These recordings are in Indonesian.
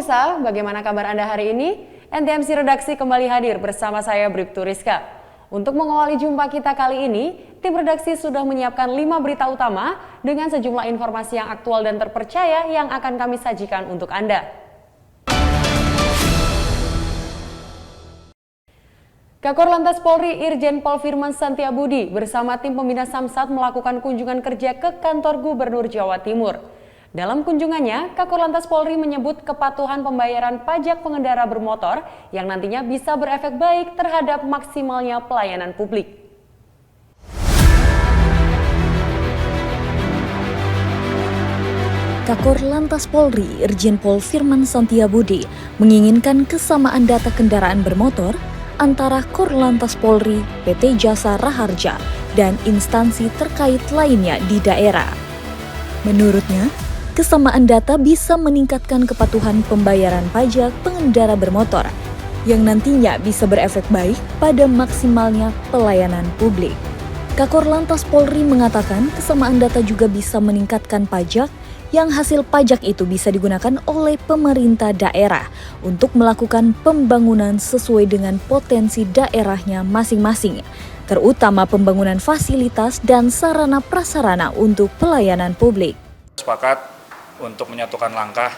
pemirsa, bagaimana kabar Anda hari ini? NTMC Redaksi kembali hadir bersama saya Bribtu Rizka. Untuk mengawali jumpa kita kali ini, tim redaksi sudah menyiapkan 5 berita utama dengan sejumlah informasi yang aktual dan terpercaya yang akan kami sajikan untuk Anda. Kakor Lantas Polri Irjen Pol Firman Santiabudi bersama tim pembina Samsat melakukan kunjungan kerja ke kantor Gubernur Jawa Timur. Dalam kunjungannya, Kakor Lantas Polri menyebut kepatuhan pembayaran pajak pengendara bermotor yang nantinya bisa berefek baik terhadap maksimalnya pelayanan publik. Kakor Lantas Polri Irjen Pol Firman Santiabudi menginginkan kesamaan data kendaraan bermotor antara Kor Lantas Polri, PT Jasa Raharja, dan instansi terkait lainnya di daerah. Menurutnya, kesamaan data bisa meningkatkan kepatuhan pembayaran pajak pengendara bermotor yang nantinya bisa berefek baik pada maksimalnya pelayanan publik. Kakor Lantas Polri mengatakan kesamaan data juga bisa meningkatkan pajak yang hasil pajak itu bisa digunakan oleh pemerintah daerah untuk melakukan pembangunan sesuai dengan potensi daerahnya masing-masing, terutama pembangunan fasilitas dan sarana prasarana untuk pelayanan publik. Sepakat untuk menyatukan langkah,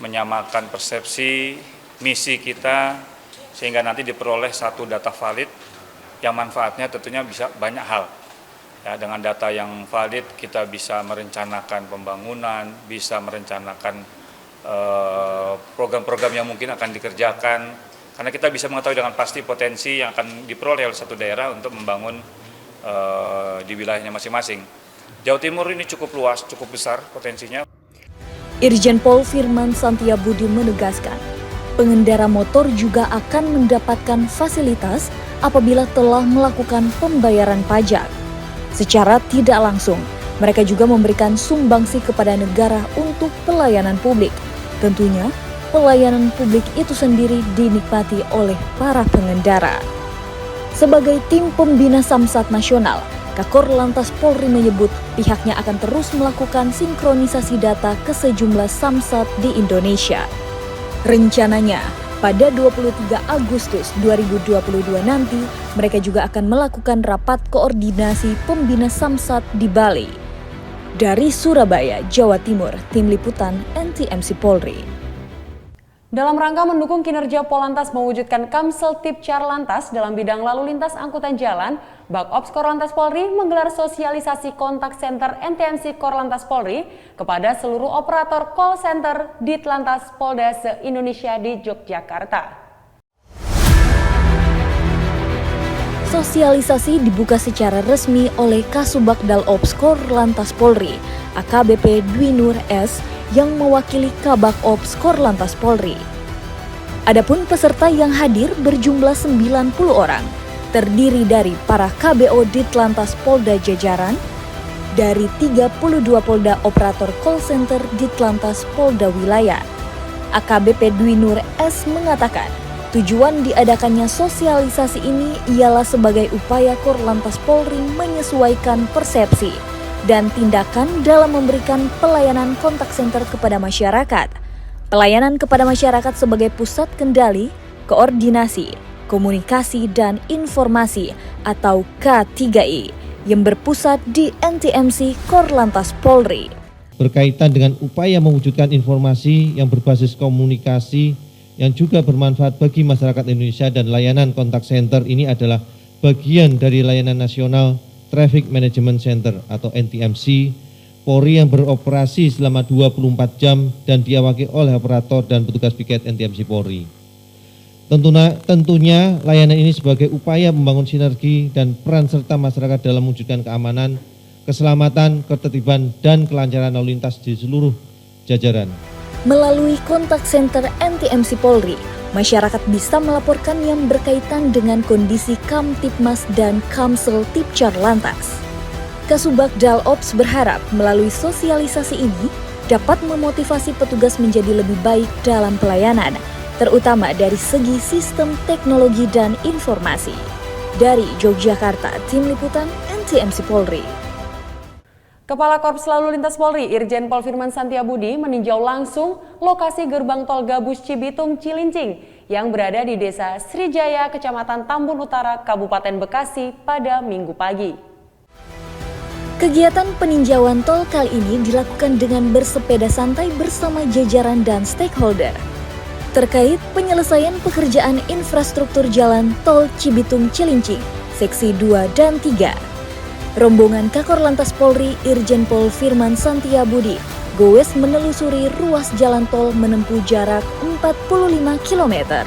menyamakan persepsi, misi kita, sehingga nanti diperoleh satu data valid yang manfaatnya tentunya bisa banyak hal. Ya, dengan data yang valid kita bisa merencanakan pembangunan, bisa merencanakan program-program yang mungkin akan dikerjakan, karena kita bisa mengetahui dengan pasti potensi yang akan diperoleh oleh satu daerah untuk membangun di wilayahnya masing-masing. Jawa Timur ini cukup luas, cukup besar potensinya. Irjen Pol Firman Santiabudi menegaskan, pengendara motor juga akan mendapatkan fasilitas apabila telah melakukan pembayaran pajak. Secara tidak langsung, mereka juga memberikan sumbangsi kepada negara untuk pelayanan publik. Tentunya, pelayanan publik itu sendiri dinikmati oleh para pengendara. Sebagai tim pembina Samsat Nasional, Kakor Lantas Polri menyebut pihaknya akan terus melakukan sinkronisasi data ke sejumlah Samsat di Indonesia. Rencananya, pada 23 Agustus 2022 nanti, mereka juga akan melakukan rapat koordinasi pembina Samsat di Bali. Dari Surabaya, Jawa Timur, Tim Liputan NTMC Polri. Dalam rangka mendukung kinerja Polantas mewujudkan Kamsel Tipcar Lantas dalam bidang lalu lintas angkutan jalan, Bakops Korlantas Polri menggelar sosialisasi kontak center NTMC Korlantas Polri kepada seluruh operator call center Ditlantas Polda se-Indonesia di Yogyakarta. Sosialisasi dibuka secara resmi oleh Kasubag Dalops Korlantas Polri, AKBP Dwi Nur S, yang mewakili Kabak Ops Korlantas Polri. Adapun peserta yang hadir berjumlah 90 orang, terdiri dari para KBO Ditlantas Polda jajaran, dari 32 Polda operator call center Ditlantas Polda wilayah. AKBP Dwi Nur S mengatakan, tujuan diadakannya sosialisasi ini ialah sebagai upaya Korlantas Polri menyesuaikan persepsi dan tindakan dalam memberikan pelayanan kontak center kepada masyarakat. Pelayanan kepada masyarakat sebagai pusat kendali, koordinasi, komunikasi, dan informasi atau K3I yang berpusat di NTMC Korlantas Polri. Berkaitan dengan upaya mewujudkan informasi yang berbasis komunikasi yang juga bermanfaat bagi masyarakat Indonesia dan layanan kontak center ini adalah bagian dari layanan nasional Traffic Management Center atau NTMC Polri yang beroperasi selama 24 jam dan diawaki oleh operator dan petugas piket NTMC Polri. Tentunya layanan ini sebagai upaya membangun sinergi dan peran serta masyarakat dalam mewujudkan keamanan, keselamatan, ketertiban, dan kelancaran lalu lintas di seluruh jajaran. Melalui kontak center NTMC Polri, masyarakat bisa melaporkan yang berkaitan dengan kondisi Kamtipmas dan Kamsel Tipcar Lantas. Kasubag Dalops berharap melalui sosialisasi ini dapat memotivasi petugas menjadi lebih baik dalam pelayanan, terutama dari segi sistem teknologi dan informasi. Dari Yogyakarta, Tim Liputan NTMC Polri. Kepala Korps Lalu Lintas Polri Irjen Pol Firman Santiabudi meninjau langsung lokasi gerbang tol Gabus Cibitung Cilincing yang berada di Desa Srijaya, Kecamatan Tambun Utara, Kabupaten Bekasi pada Minggu pagi. Kegiatan peninjauan tol kali ini dilakukan dengan bersepeda santai bersama jajaran dan stakeholder terkait penyelesaian pekerjaan infrastruktur jalan tol Cibitung Cilincing, seksi 2 dan 3. Rombongan Kakor Lantas Polri Irjen Pol Firman Santiabudi goes menelusuri ruas jalan tol menempuh jarak 45 km.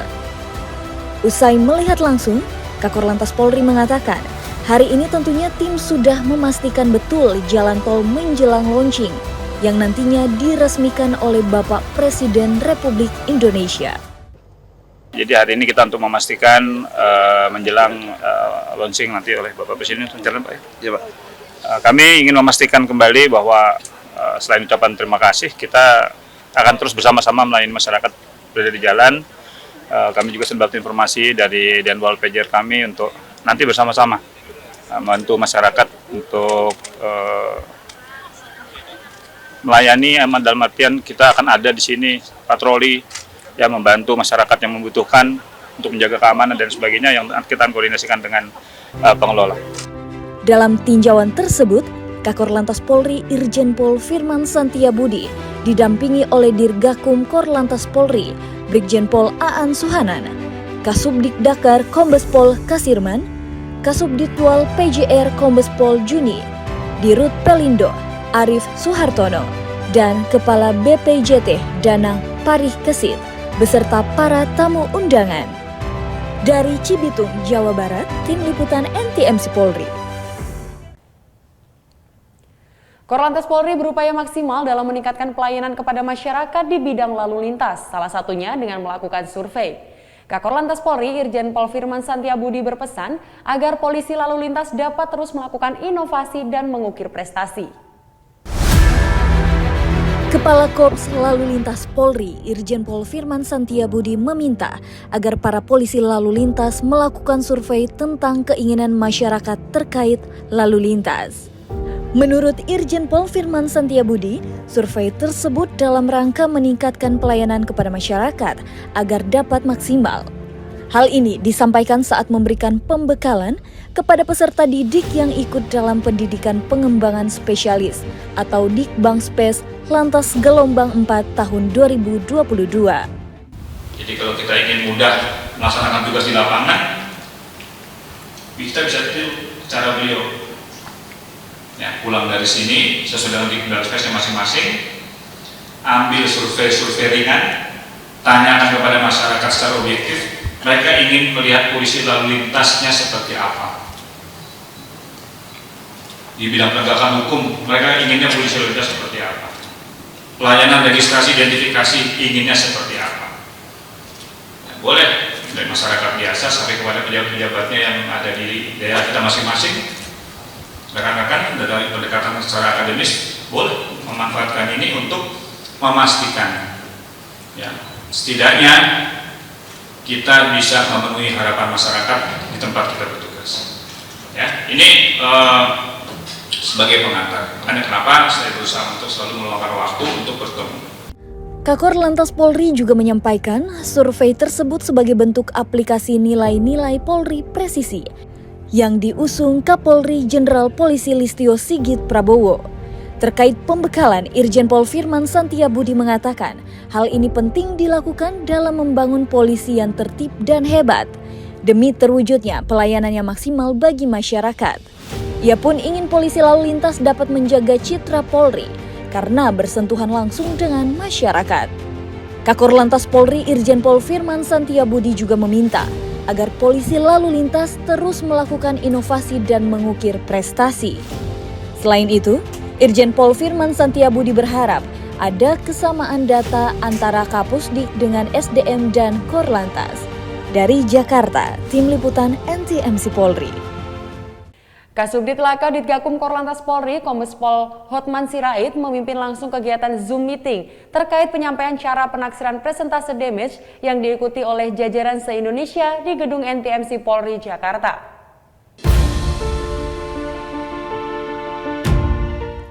Usai melihat langsung, Kakor Lantas Polri mengatakan, hari ini tentunya tim sudah memastikan betul jalan tol menjelang launching yang nantinya diresmikan oleh Bapak Presiden Republik Indonesia. Jadi hari ini kita untuk memastikan menjelang launching nanti oleh Bapak Presiden, jalan Pak. Ya Pak. Kami ingin memastikan kembali bahwa selain ucapan terima kasih, kita akan terus bersama-sama melayani masyarakat berada di jalan. Kami juga sudah dapat informasi dari Denwal Pager kami untuk nanti bersama-sama membantu masyarakat untuk melayani, dalam artian kita akan ada di sini patroli yang membantu masyarakat yang membutuhkan untuk menjaga keamanan dan sebagainya yang kita koordinasikan dengan pengelola. Dalam tinjauan tersebut, Kakor Lantas Polri Irjen Pol Firman Santiabudi didampingi oleh Dirgakum Korlantas Polri Brigjen Pol Aan Suhanan, Kasubdik Dakar Kombes Pol Kasirman, Kasubditwal PJR Kombes Pol Juni, Dirut Pelindo Arif Suhartono, dan Kepala BPJT Danang Parih Kesit beserta para tamu undangan. Dari Cibitung, Jawa Barat, Tim Liputan NTMC Polri. Korlantas Polri berupaya maksimal dalam meningkatkan pelayanan kepada masyarakat di bidang lalu lintas, salah satunya dengan melakukan survei. Kakor Lantas Polri Irjen Pol Firman Santiabudi berpesan agar polisi lalu lintas dapat terus melakukan inovasi dan mengukir prestasi. Kepala Korps Lalu Lintas Polri Irjen Pol Firman Santiabudi meminta agar para polisi lalu lintas melakukan survei tentang keinginan masyarakat terkait lalu lintas. Menurut Irjen Pol Firman Santiabudi, survei tersebut dalam rangka meningkatkan pelayanan kepada masyarakat agar dapat maksimal. Hal ini disampaikan saat memberikan pembekalan kepada peserta didik yang ikut dalam pendidikan pengembangan spesialis atau Dikbangspes Lantas Gelombang 4 tahun 2022. Jadi kalau kita ingin mudah melaksanakan tugas di lapangan, kita bisa tiru cara beliau. Ya, pulang dari sini sesuai dengan Dikbangspesnya masing-masing, ambil survei ringan, tanyakan kepada masyarakat secara objektif, mereka ingin melihat polisi lalu lintasnya seperti apa. Di bidang penegakan hukum, mereka inginnya polisi lalu lintas seperti apa. Pelayanan registrasi identifikasi inginnya seperti apa. Ya, boleh dari masyarakat biasa sampai kepada pejabat-pejabatnya yang ada di daerah kita masing-masing. Rekan-rekan dari pendekatan secara akademis boleh memanfaatkan ini untuk memastikan, ya, setidaknya kita bisa memenuhi harapan masyarakat di tempat kita bertugas. Ya, ini sebagai pengantar. Makanya kenapa saya berusaha untuk selalu meluangkan waktu untuk bertemu. Kakor Lantas Polri juga menyampaikan survei tersebut sebagai bentuk aplikasi nilai-nilai Polri presisi yang diusung Kapolri Jenderal Polisi Listio Sigit Prabowo. Terkait pembekalan, Irjen Pol Firman Santiabudi mengatakan hal ini penting dilakukan dalam membangun polisi yang tertib dan hebat demi terwujudnya pelayanan yang maksimal bagi masyarakat. Ia pun ingin polisi lalu lintas dapat menjaga citra Polri karena bersentuhan langsung dengan masyarakat. Kakor Lantas Polri Irjen Pol Firman Santiabudi juga meminta agar polisi lalu lintas terus melakukan inovasi dan mengukir prestasi. Selain itu, Irjen Pol Firman Santiabudi berharap ada kesamaan data antara Kapusdik dengan SDM dan Korlantas. Dari Jakarta, Tim Liputan NTMC Polri. Kasubdit Laka Ditgakum Korlantas Polri Kombes Pol Hotman Sirait memimpin langsung kegiatan Zoom meeting terkait penyampaian cara penaksiran presentase damage yang diikuti oleh jajaran se-Indonesia di gedung NTMC Polri Jakarta.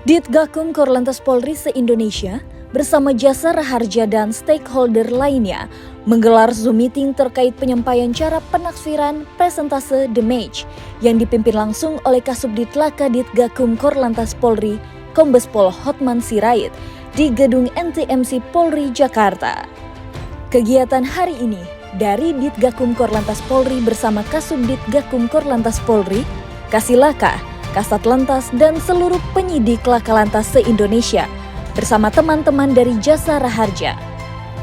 Ditgakum Korlantas Polri se-Indonesia bersama Jasara Harja dan stakeholder lainnya menggelar Zoom meeting terkait penyampaian cara penaksiran presentase The Match yang dipimpin langsung oleh Kasubdit Laka Ditgakum Korlantas Polri Kombes Pol Hotman Sirait di Gedung NTMC Polri Jakarta. Kegiatan hari ini dari Ditgakum Korlantas Polri bersama Kasubdit Gakum Korlantas Polri, Kasilaka, Kasat Lantas, dan seluruh penyidik Laka Lantas se-Indonesia bersama teman-teman dari Jasara Harja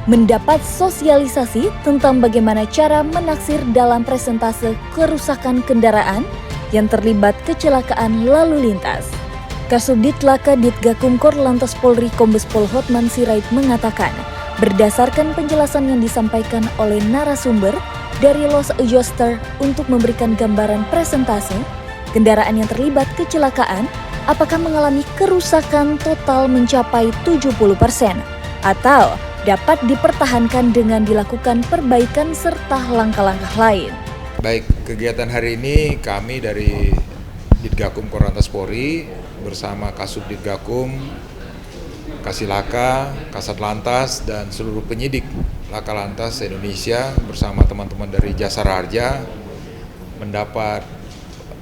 mendapat sosialisasi tentang bagaimana cara menaksir dalam presentase kerusakan kendaraan yang terlibat kecelakaan lalu lintas. Kasubdit Laka Ditgakum Korlantas Polri Kombes Pol Hotman Sirait mengatakan, berdasarkan penjelasan yang disampaikan oleh narasumber dari Los Adjuster untuk memberikan gambaran presentase kendaraan yang terlibat kecelakaan apakah mengalami kerusakan total mencapai 70% atau dapat dipertahankan dengan dilakukan perbaikan serta langkah-langkah lain. Baik, kegiatan hari ini kami dari Ditgakum Korlantas Polri bersama Kasubdit Gakum, Kasilaka, Kasat Lantas, dan seluruh penyidik Laka Lantas Indonesia bersama teman-teman dari Jasara Harja mendapat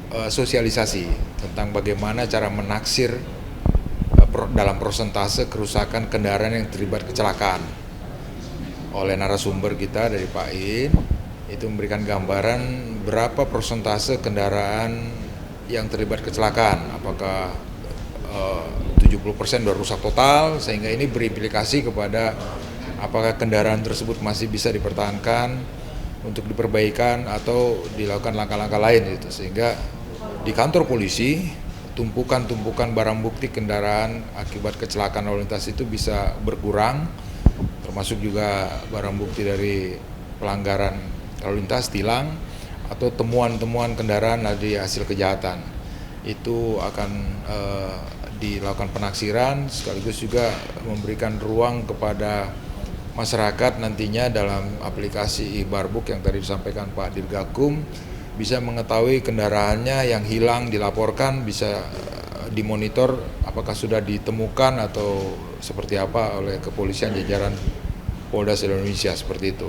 sosialisasi tentang bagaimana cara menaksir dalam persentase kerusakan kendaraan yang terlibat kecelakaan. Oleh narasumber kita dari Pak In, itu memberikan gambaran berapa persentase kendaraan yang terlibat kecelakaan, apakah 70% sudah rusak total, sehingga ini berimplikasi kepada apakah kendaraan tersebut masih bisa dipertahankan untuk diperbaikan atau dilakukan langkah-langkah lain gitu. Sehingga di kantor polisi tumpukan barang bukti kendaraan akibat kecelakaan lalu lintas itu bisa berkurang, termasuk juga barang bukti dari pelanggaran lalu lintas, tilang, atau temuan-temuan kendaraan dari hasil kejahatan. Itu akan dilakukan penaksiran sekaligus juga memberikan ruang kepada masyarakat nantinya dalam aplikasi e-Barbuk yang tadi disampaikan Pak Dirgakum bisa mengetahui kendaraannya yang hilang, dilaporkan, bisa dimonitor apakah sudah ditemukan atau seperti apa oleh kepolisian jajaran Polda Indonesia, seperti itu.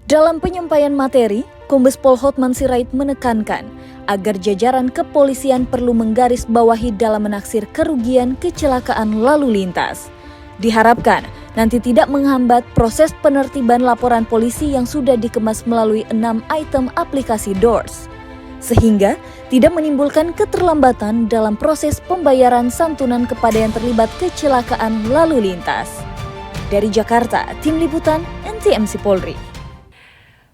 Dalam penyampaian materi, Kombes Pol Hotman Sirait menekankan agar jajaran kepolisian perlu menggarisbawahi dalam menaksir kerugian kecelakaan lalu lintas. Diharapkan nanti tidak menghambat proses penertiban laporan polisi yang sudah dikemas melalui 6 item aplikasi DOORS, sehingga tidak menimbulkan keterlambatan dalam proses pembayaran santunan kepada yang terlibat kecelakaan lalu lintas. Dari Jakarta, Tim Liputan NTMC Polri.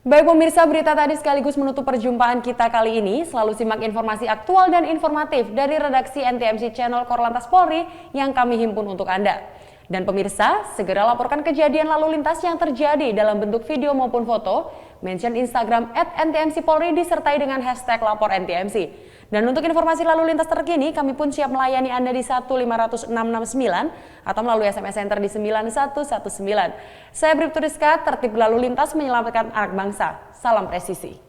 Baik pemirsa, berita tadi sekaligus menutup perjumpaan kita kali ini. Selalu simak informasi aktual dan informatif dari redaksi NTMC Channel Korlantas Polri yang kami himpun untuk Anda. Dan pemirsa, segera laporkan kejadian lalu lintas yang terjadi dalam bentuk video maupun foto, mention Instagram @NTMC Polri disertai dengan hashtag lapor NTMC. Dan untuk informasi lalu lintas terkini, kami pun siap melayani Anda di 15669 atau melalui SMS Center di 9119. Saya Bribtu Rizka, tertib lalu lintas menyelamatkan anak bangsa. Salam presisi.